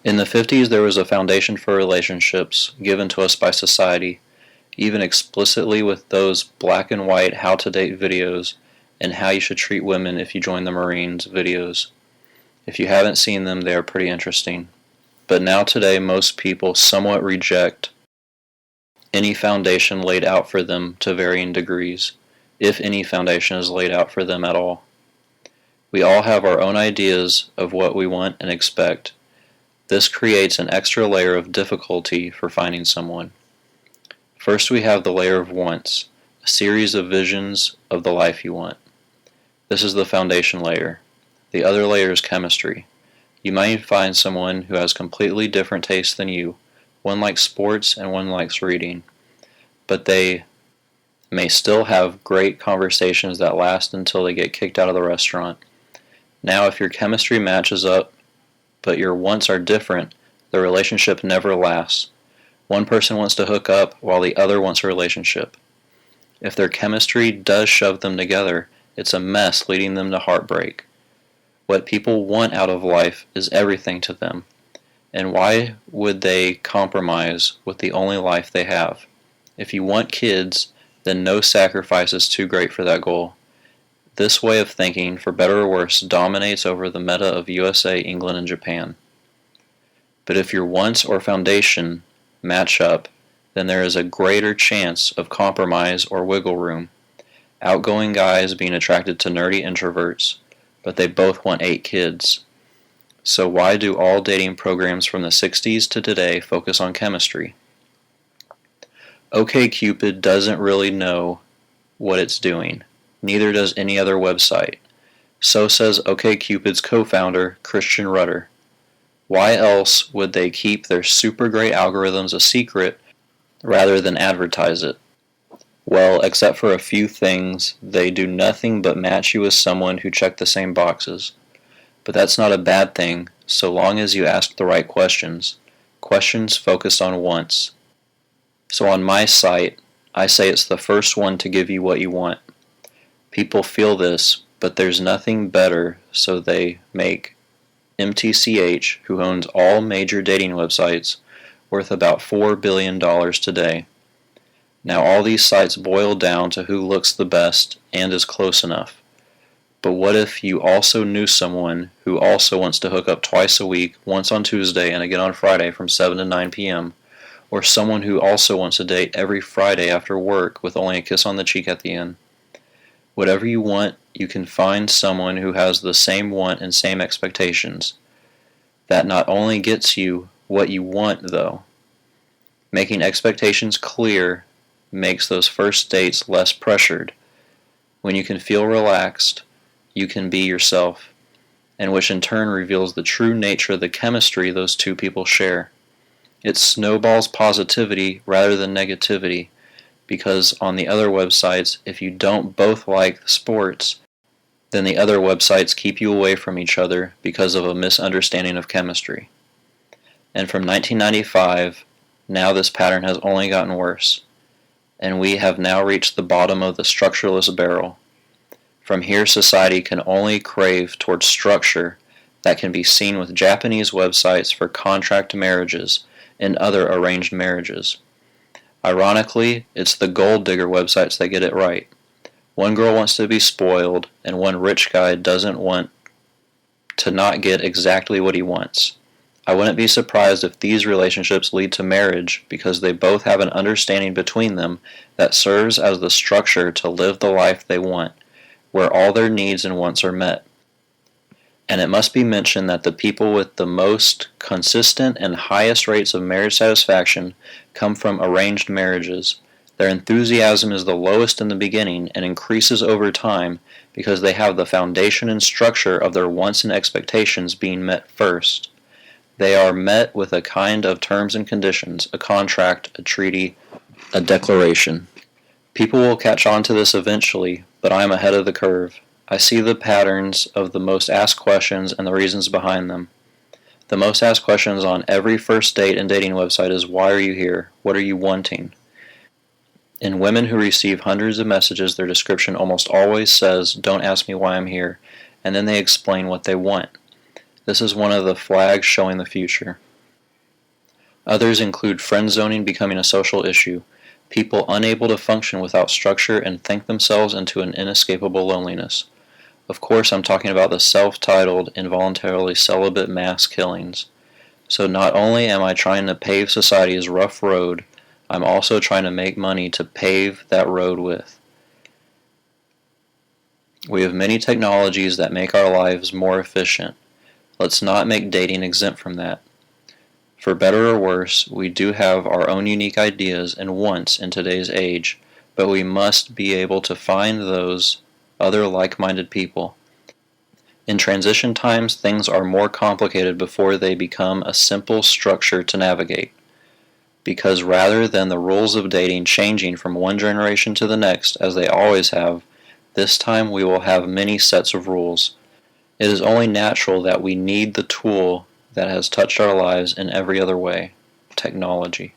In the 50s, there was a foundation for relationships given to us by society, even explicitly with those black and white how to date videos and how you should treat women if you join the Marines videos. If you haven't seen them, they are pretty interesting. But now today, most people somewhat reject any foundation laid out for them to varying degrees, if any foundation is laid out for them at all. We all have our own ideas of what we want and expect. This creates an extra layer of difficulty for finding someone. First, we have the layer of wants, a series of visions of the life you want. This is the foundation layer. The other layer is chemistry. You might find someone who has completely different tastes than you. One likes sports and one likes reading. But they may still have great conversations that last until they get kicked out of the restaurant. Now, if your chemistry matches up, but your wants are different, the relationship never lasts. One person wants to hook up while the other wants a relationship. If their chemistry does shove them together, it's a mess leading them to heartbreak. What people want out of life is everything to them. And why would they compromise with the only life they have? If you want kids, then no sacrifice is too great for that goal. This way of thinking, for better or worse, dominates over the meta of USA, England, and Japan. But if your wants or foundation match up, then there is a greater chance of compromise or wiggle room. Outgoing guys being attracted to nerdy introverts, but they both want 8 kids. So why do all dating programs from the 60s to today focus on chemistry? OkCupid doesn't really know what it's doing. Neither does any other website. So says OkCupid's co-founder, Christian Rudder. Why else would they keep their super great algorithms a secret rather than advertise it? Well, except for a few things, they do nothing but match you with someone who checked the same boxes. But that's not a bad thing, so long as you ask the right questions. Questions focused on wants. So on my site, I say it's the first one to give you what you want. People feel this, but there's nothing better, so they make MTCH, who owns all major dating websites, worth about $4 billion today. Now all these sites boil down to who looks the best and is close enough. But what if you also knew someone who also wants to hook up twice a week, once on Tuesday and again on Friday from 7 to 9 p.m., or someone who also wants to date every Friday after work with only a kiss on the cheek at the end? Whatever you want, you can find someone who has the same want and same expectations. That not only gets you what you want, though. Making expectations clear makes those first dates less pressured. When you can feel relaxed, you can be yourself, and which in turn reveals the true nature of the chemistry those two people share. It snowballs positivity rather than negativity, because on the other websites, if you don't both like sports, then the other websites keep you away from each other because of a misunderstanding of chemistry. And from 1995, now this pattern has only gotten worse, and we have now reached the bottom of the structureless barrel. From here, society can only crave towards structure that can be seen with Japanese websites for contract marriages and other arranged marriages. Ironically, it's the gold digger websites that get it right. One girl wants to be spoiled, and one rich guy doesn't want to not get exactly what he wants. I wouldn't be surprised if these relationships lead to marriage because they both have an understanding between them that serves as the structure to live the life they want, where all their needs and wants are met. And it must be mentioned that the people with the most consistent and highest rates of marriage satisfaction come from arranged marriages. Their enthusiasm is the lowest in the beginning and increases over time because they have the foundation and structure of their wants and expectations being met first. They are met with a kind of terms and conditions, a contract, a treaty, a declaration. People will catch on to this eventually, but I am ahead of the curve. I see the patterns of the most asked questions and the reasons behind them. The most asked questions on every first date and dating website is, why are you here? What are you wanting? In women who receive hundreds of messages, their description almost always says, don't ask me why I'm here, and then they explain what they want. This is one of the flags showing the future. Others include friend zoning becoming a social issue, people unable to function without structure and think themselves into an inescapable loneliness. Of course, I'm talking about the self-titled, involuntarily celibate mass killings. So not only am I trying to pave society's rough road, I'm also trying to make money to pave that road with. We have many technologies that make our lives more efficient. Let's not make dating exempt from that. For better or worse, we do have our own unique ideas and wants in today's age, but we must be able to find those other like-minded people. In transition times, things are more complicated before they become a simple structure to navigate. Because rather than the rules of dating changing from one generation to the next, as they always have, this time we will have many sets of rules. It is only natural that we need the tool that has touched our lives in every other way, technology.